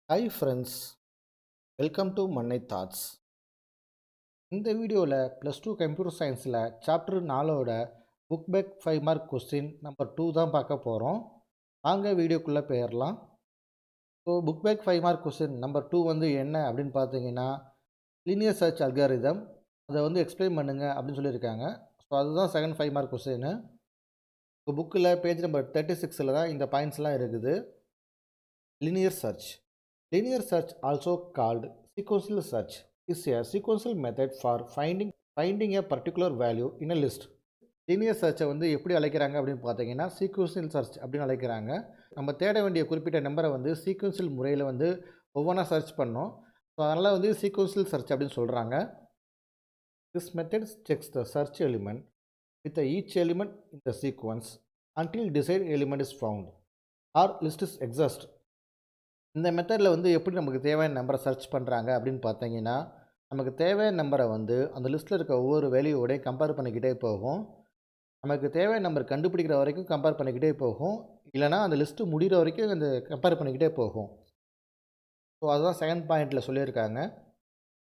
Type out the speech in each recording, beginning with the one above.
Hi friends, welcome to Mannai Thoughts. இந்த வீடியோவில் +2 computer சயின்ஸில் சாப்டர் 4ஓட book back 5 mark question number 2 தான் பார்க்க போகிறோம். வாங்க வீடியோக்குள்ளே போயிடலாம். So book back 5 mark question number 2 வந்து என்ன அப்படின்னு பார்த்தீங்கன்னா, லீனியர் சர்ச் அல்காரிதம் அதை வந்து எக்ஸ்பிளைன் பண்ணுங்கள் அப்படின்னு சொல்லியிருக்காங்க. ஸோ அதுதான் செகண்ட் 5 மார்க் கொஸ்டின். இப்போ புக்கில் பேஜ் நம்பர் 36 தான் இந்த பாயிண்ட்ஸ்லாம் இருக்குது. Linear search. Linear search, also called sequential search, is a sequential method for finding a particular value in a list. Linear சர்ச்சை வந்து எப்படி அழைக்கிறாங்க அப்படின்னு பார்த்தீங்கன்னா, சீக்வன்ஷியல் சர்ச் அப்படின்னு அழைக்கிறாங்க. நம்ம தேட வேண்டிய குறிப்பிட்ட நம்பரை வந்து சீக்வன்ஷியல் முறையில் வந்து ஒவ்வொன்றா சர்ச் பண்ணோம். ஸோ அதனால் வந்து சீக்வன்ஷியல் சர்ச் அப்படின்னு சொல்கிறாங்க. This method checks the search element with each element in the sequence until desired element is found or list is exhaust. இந்த மெத்தடில் வந்து எப்படி நமக்கு தேவையான நம்பரை சர்ச் பண்ணுறாங்க அப்படின்னு பார்த்தீங்கன்னா, நமக்கு தேவையான நம்பரை வந்து அந்த லிஸ்ட்டில் இருக்க ஒவ்வொரு வேல்யூவோடையும் கம்பேர் பண்ணிக்கிட்டே போகும். நமக்கு தேவையான நம்பர் கண்டுபிடிக்கிற வரைக்கும் கம்பேர் பண்ணிக்கிட்டே போகும். இல்லைனா அந்த லிஸ்ட்டு முடிகிற வரைக்கும் அந்த கம்பேர் பண்ணிக்கிட்டே போகும். ஸோ அதுதான் செகண்ட் பாயிண்டில் சொல்லியிருக்காங்க.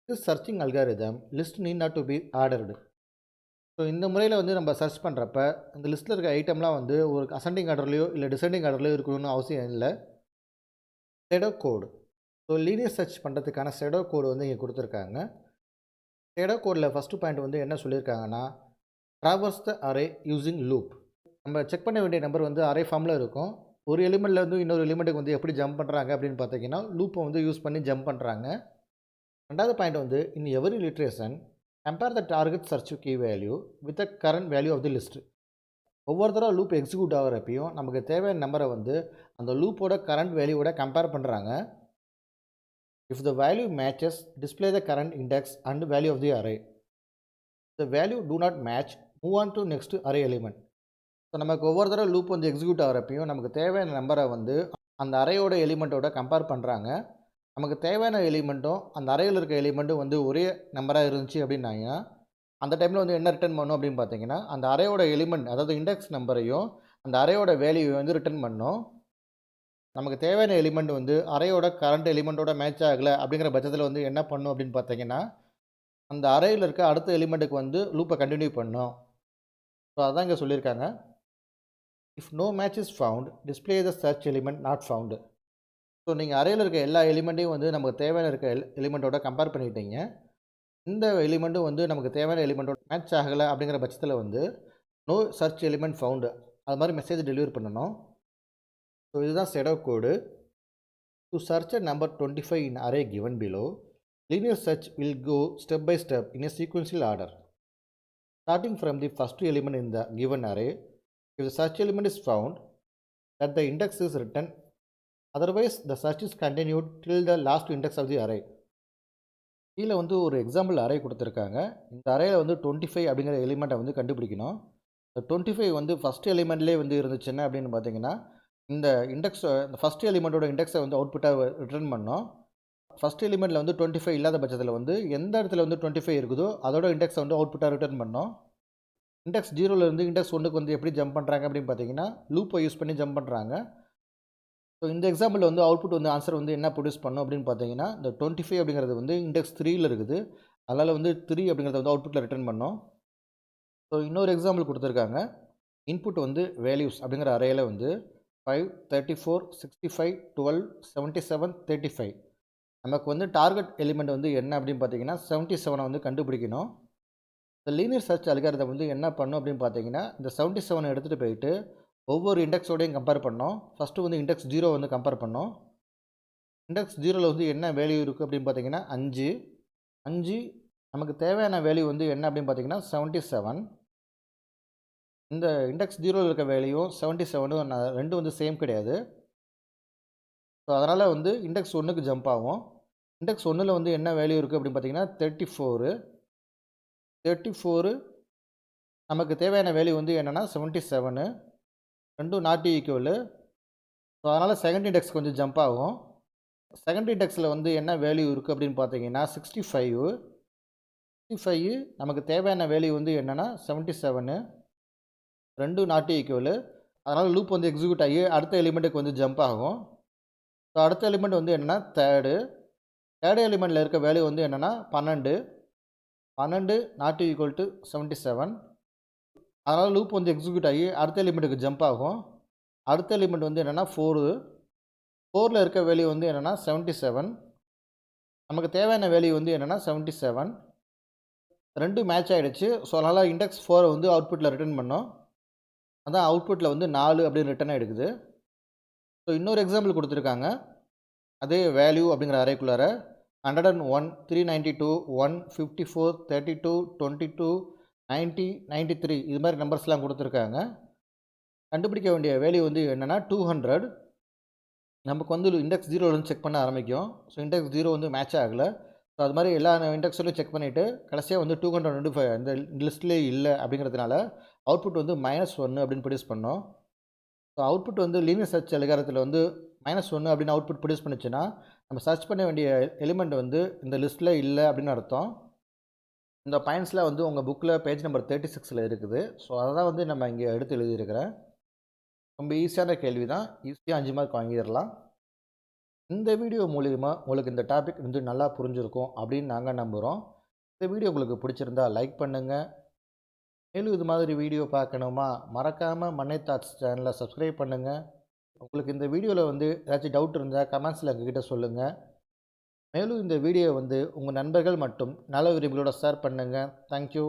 This searching algorithm list need not to be ordered. So இந்த முறையில் வந்து நம்ம சர்ச் பண்ணுறப்ப அந்த லிஸ்ட்டில் இருக்க ஐட்டம்லாம் வந்து ஒரு அசெண்டிங் ஆர்டர்லையோ இல்லை டிசெண்டிங் ஆர்டர்லையோ இருக்கணும்னு அவசியம் இல்லை. ஷேடோ கோடு. ஸோ லீனியர் சர்ச் பண்ணுறதுக்கான ஷேடோ கோடு வந்து இங்கே கொடுத்துருக்காங்க. ஷேடோ கோடில் ஃபஸ்ட்டு பாயிண்ட் வந்து என்ன சொல்லியிருக்காங்கன்னா, ட்ராவர்ஸ் த அரே யூஸிங் லூப். நம்ம செக் பண்ண வேண்டிய நம்பர் வந்து அரே ஃபார்மில் இருக்கும். ஒரு எலிமெண்ட்லேருந்து இன்னொரு எலிமெண்ட்டுக்கு வந்து எப்படி ஜம்ப் பண்ணுறாங்க அப்படின்னு பார்த்தீங்கன்னா, லூப்பை வந்து யூஸ் பண்ணி ஜம்ப் பண்ணுறாங்க. ரெண்டாவது பாயிண்ட் வந்து, in every iteration compare the target search key value with the current value of the list. ஒவ்வொரு தடவை லூப் எக்ஸிக்யூட் ஆகிறப்பையும் நமக்கு தேவையான நம்பரை வந்து அந்த லூப்போட கரண்ட் வேல்யூவோட கம்பேர் பண்ணுறாங்க. If the value matches display the current index and value of the array. The value do not match move on to next array element. So நமக்கு ஒவ்வொரு தடவை லூப் வந்து எக்ஸிக்யூட் ஆகிறப்பையும் நமக்கு தேவையான நம்பரை வந்து அந்த அரேயோட எலிமெண்ட்டோட கம்பேர் பண்ணுறாங்க. நமக்கு தேவையான எலிமெண்ட்டும் அந்த அறையில் இருக்க எலிமெண்ட்டும் வந்து ஒரே நம்பராக இருந்துச்சு அப்படின்னாங்கன்னா, அந்த டைமில் வந்து என்ன ரிட்டர்ன் பண்ணும் அப்படின்னு பார்த்தீங்கன்னா, அந்த அரேயோட எலிமெண்ட் அதாவது இண்டெக்ஸ் நம்பரையும் அந்த அரேயோட வேல்யூவை வந்து ரிட்டர்ன் பண்ணும். நமக்கு தேவையான எலிமெண்ட் வந்து அரேயோட கரண்ட் எலிமெண்ட்டோட மேட்ச் ஆகலை அப்படிங்கிற பட்சத்தில் வந்து என்ன பண்ணும் அப்படின்னு பார்த்தீங்கன்னா, அந்த அரேயில் இருக்க அடுத்த எலிமெண்ட்டுக்கு வந்து லூப்பை கண்டினியூ பண்ணும். ஸோ அதான் இங்கே சொல்லியிருக்காங்க. If no match is found display the search element not found. So நீங்கள் அரேயில் இருக்க எல்லா எலிமெண்ட்டையும் வந்து நமக்கு தேவையான இருக்க எலிமெண்ட்டோட கம்பேர் பண்ணிட்டீங்க. இந்த எலிமெண்ட்டும் வந்து நமக்கு தேவையான எலிமெண்ட்டோட மேட்ச் ஆகலை அப்படிங்கிற பட்சத்தில் வந்து நோ சர்ச் எலிமெண்ட் ஃபவுண்டு அது மாதிரி மெசேஜ் டெலிவரி பண்ணணும். ஸோ இதுதான் shadow code. To search a number 25 in array given below, linear search will go step by step in a sequential order. Starting from the first element in the given array, if the search element is found, that the index is written, otherwise the search is continued till the last index of the array. கீழே வந்து ஒரு example array கொடுத்துருக்காங்க. இந்த அரேயில் வந்து 25 அப்படிங்கிற எலிமெண்ட்டை வந்து கண்டுபிடிக்கணும். இந்த 25 வந்து ஃபஸ்ட் எலிமெண்ட்லேயே வந்து இருந்துச்சுன்னா அப்படின்னு பார்த்தீங்கன்னா, இந்த இந்த ஃபஸ்ட் எலிமெண்ட்டோட இண்டெக்ஸை வந்து அவுட்புட்டாக ரிட்டர்ன் பண்ணோம். ஃபஸ்ட் எலிமெண்ட்டில் வந்து 25 இல்லாத பட்சத்தில் வந்து எந்த இடத்துல வந்து 25 இருக்குதோ அதோட இண்டெக்ஸை வந்து அவுட்புட்டாக ரிட்டர்ன் பண்ணோம். இண்டெக்ஸ் 0லேருந்து இண்டெக்ஸ் 1க்கு வந்து எப்படி ஜம்ப் பண்ணுறாங்க அப்படின்னு பார்த்தீங்கன்னா, லூப்பை யூஸ் பண்ணி ஜம்ப் பண்ணுறாங்க. ஸோ இந்த எக்ஸாம்பிள் வந்து அவுட்புட் வந்து ஆன்சர் வந்து என்ன ப்ரொடியூஸ் பண்ணும் அப்படின்னு பார்த்தீங்கன்னா, இந்த 25 அப்படிங்கிறது வந்து இண்டெக்ஸ் 3ல் இருக்குது. அதனால் வந்து 3 அப்படிங்கிறத வந்து அவுட்புட்டில் ரிட்டர்ன் பண்ணோம். ஸோ இன்னொரு எக்ஸாம்பிள் கொடுத்துருக்காங்க. இன்புட் வந்து வேல்யூஸ் அப்படிங்கிற அரேயில் வந்து 5, 34, 65, 12, 77, 35. நமக்கு வந்து டார்கெட் எலிமெண்ட் வந்து என்ன அப்படின்னு பார்த்தீங்கன்னா 77 வந்து கண்டுபிடிக்கணும். இந்த லீனியர் சர்ச் அல்காரிதம் வந்து என்ன பண்ணும் அப்படின்னு பார்த்தீங்கன்னா, இந்த 77 எடுத்துகிட்டு போயிட்டு ஒவ்வொரு இண்டெக்ஸோடையும் கம்பேர் பண்ணோம். ஃபஸ்ட்டு வந்து இண்டெக்ஸ் 0 வந்து கம்பேர் பண்ணோம். இண்டெக்ஸ் 0ல் வந்து என்ன வேல்யூ இருக்குது அப்படின்னு பார்த்தீங்கன்னா 5 நமக்கு தேவையான வேல்யூ வந்து என்ன அப்படின்னு பார்த்தீங்கன்னா 77. இந்த இண்டெக்ஸ் 0ல் இருக்க வேல்யூ 77 ரெண்டும் வந்து சேம் கிடையாது. ஸோ அதனால் வந்து இண்டெக்ஸ் 1க்கு ஜம்ப் ஆகும். இண்டெக்ஸ் 1ல் வந்து என்ன வேல்யூ இருக்குது அப்படின்னு பார்த்தீங்கன்னா 34 நமக்கு தேவையான வேல்யூ வந்து என்னென்னா 77. ரெண்டும் நாட் ஈக்குவல். ஸோ அதனால் செகண்ட் இண்டெக்ஸ் கொஞ்சம் ஜம்ப் ஆகும். செகண்ட் இண்டெக்ஸில் வந்து என்ன வேல்யூ இருக்குது அப்படின்னு பார்த்தீங்கன்னா 65 நமக்கு தேவையான வேல்யூ வந்து என்னென்னா 77. ரெண்டும் நாட் ஈக்குவல். அதனால் லூப் வந்து எக்ஸிக்யூட் ஆகி அடுத்த எலிமெண்ட்டுக்கு வந்து ஜம்ப் ஆகும். ஸோ அடுத்த எலிமெண்ட் வந்து என்னென்னா தேர்டு எலிமெண்ட்டில் இருக்க வேல்யூ வந்து என்னென்னா 12 நாட் ஈக்குவல் டு 77. அதனால் லூப் வந்து எக்ஸிக்யூட் ஆகி அடுத்த எலிமெண்ட்டுக்கு ஜம்ப் ஆகும். அடுத்த எலிமெண்ட் வந்து என்னென்னா 4ல் இருக்க வேல்யூ வந்து என்னென்னா 77. நமக்கு தேவையான வேல்யூ வந்து என்னென்னா 77. ரெண்டும் மேட்ச் ஆகிடுச்சு. ஸோ அதனால் இண்டெக்ஸ் 4 வந்து அவுட்புட்டில் ரிட்டர்ன் பண்ணோம். அதான் அவுட்புட்டில் வந்து 4 அப்படின்னு ரிட்டர்ன் ஆகிடுக்குது. ஸோ இன்னொரு எக்ஸாம்பிள் கொடுத்துருக்காங்க. அதே வேல்யூ அப்படிங்கிற அரேக்குள்ளார 101, 392, 154, 32, 22, 90, 93 இது மாதிரி நம்பர்ஸ்லாம் கொடுத்துருக்காங்க. கண்டுபிடிக்க வேண்டிய வேல்யூ வந்து என்னென்னா 200. நமக்கு வந்து இண்டெக்ஸ் 0லேருந்து செக் பண்ண ஆரம்பிக்கும். ஸோ இண்டெக்ஸ் 0 வந்து மேட்ச் ஆகலை. ஸோ அது மாதிரி எல்லா இண்டெக்ஸ்லையும் செக் பண்ணிவிட்டு கடைசியாக வந்து 225 இந்த லிஸ்ட்லேயே இல்லை அப்படிங்கிறதுனால அவுட்புட் வந்து -1 அப்படின்னு ப்ரொடியூஸ் பண்ணோம். ஸோ அவுட்புட் வந்து லீனியர் சர்ச் அல்காரிதத்தில் வந்து -1 அப்படின்னு அவுட்புட் ப்ரொடியூஸ் பண்ணுச்சுன்னா நம்ம சர்ச் பண்ண வேண்டிய எலிமெண்ட் வந்து இந்த லிஸ்ட்டில் இல்லை அப்படின்னு அர்த்தம். இந்த பாயிண்ட்ஸ்லாம் வந்து உங்கள் புக்கில் பேஜ் நம்பர் 36ல் இருக்குது. ஸோ அதை தான் வந்து நம்ம இங்கே எடுத்து எழுதியிருக்கிறேன். ரொம்ப ஈஸியான கேள்வி தான். ஈஸியாக 5 மார்க் வாங்கிடலாம். இந்த வீடியோ மூலிமா உங்களுக்கு இந்த டாபிக் வந்து நல்லா புரிஞ்சிருக்கும் அப்படின்னு நாங்கள் நம்புகிறோம். இந்த வீடியோ உங்களுக்கு பிடிச்சிருந்தா லைக் பண்ணுங்கள். மேலும் இது மாதிரி வீடியோ பார்க்கணுமா மறக்காமல் மன்னை தாட்ஸ் சேனலை சப்ஸ்கிரைப் பண்ணுங்கள். உங்களுக்கு இந்த வீடியோவில் வந்து ஏதாச்சும் டவுட் இருந்தால் கமெண்ட்ஸில் எங்ககிட்ட சொல்லுங்கள். மேலும் இந்த வீடியோ வந்து உங்கள் நண்பர்கள் மற்றும் நல விரும்பிகளோட ஷேர் பண்ணுங்கள். தேங்க்யூ.